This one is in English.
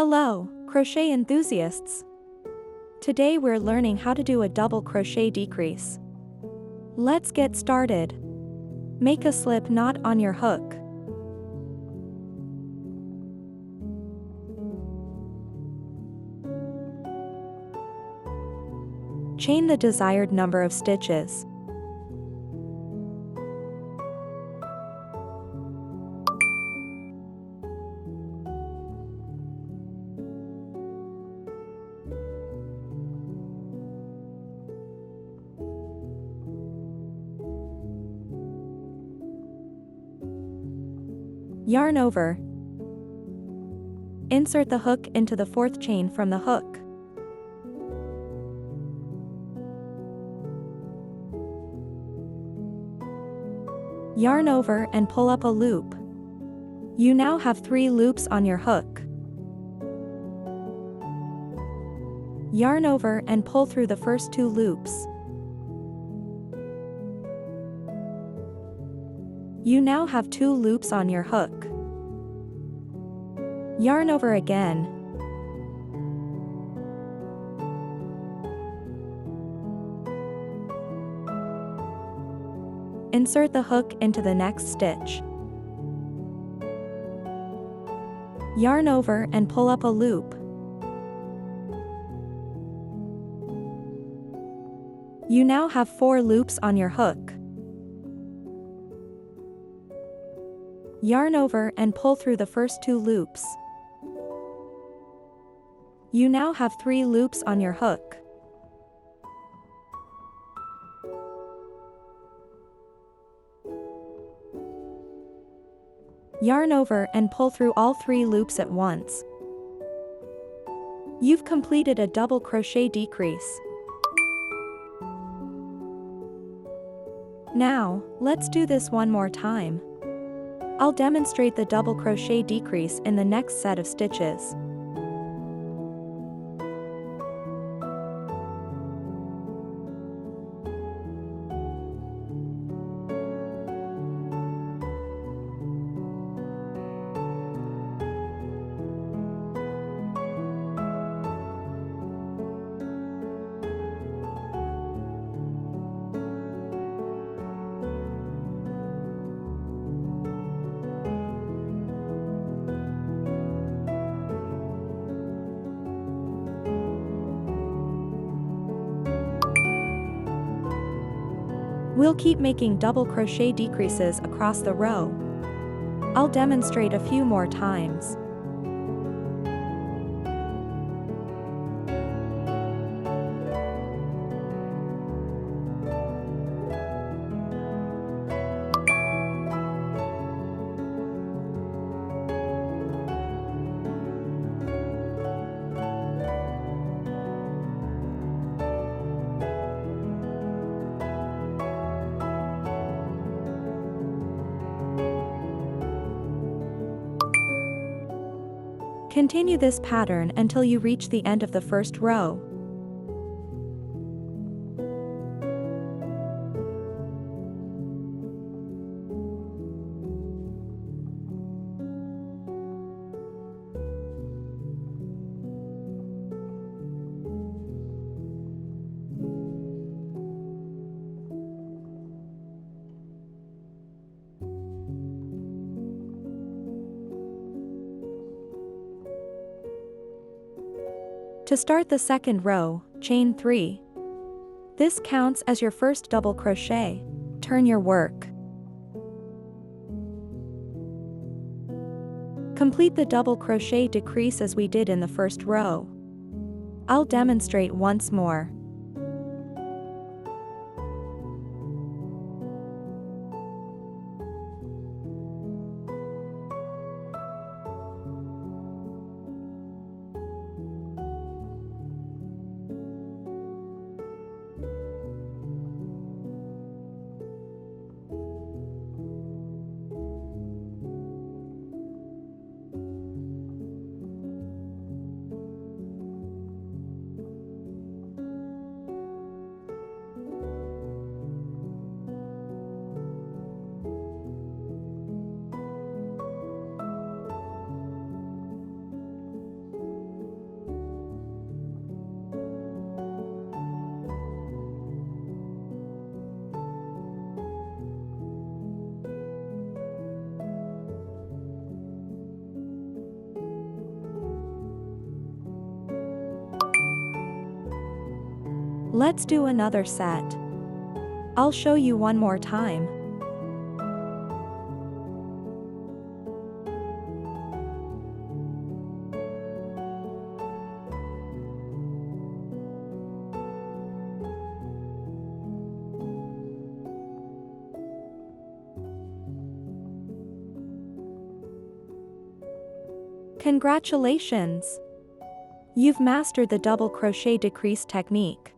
Hello, crochet enthusiasts! Today we're learning how to do a double crochet decrease. Let's get started. Make a slip knot on your hook. Chain the desired number of stitches. Yarn over. Insert the hook into the fourth chain from the hook. Yarn over and pull up a loop. You now have 3 loops on your hook. Yarn over and pull through the first 2 loops. You now have 2 loops on your hook. Yarn over again. Insert the hook into the next stitch. Yarn over and pull up a loop. You now have 4 loops on your hook. Yarn over and pull through the first 2 loops. You now have 3 loops on your hook. Yarn over and pull through all 3 loops at once. You've completed a double crochet decrease. Now, let's do this one more time. I'll demonstrate the double crochet decrease in the next set of stitches. We'll keep making double crochet decreases across the row. I'll demonstrate a few more times. Continue this pattern until you reach the end of the first row. To start the second row, chain 3. This counts as your first double crochet. Turn your work. Complete the double crochet decrease as we did in the first row. I'll demonstrate once more. Let's do another set. I'll show you one more time. Congratulations! You've mastered the double crochet decrease technique.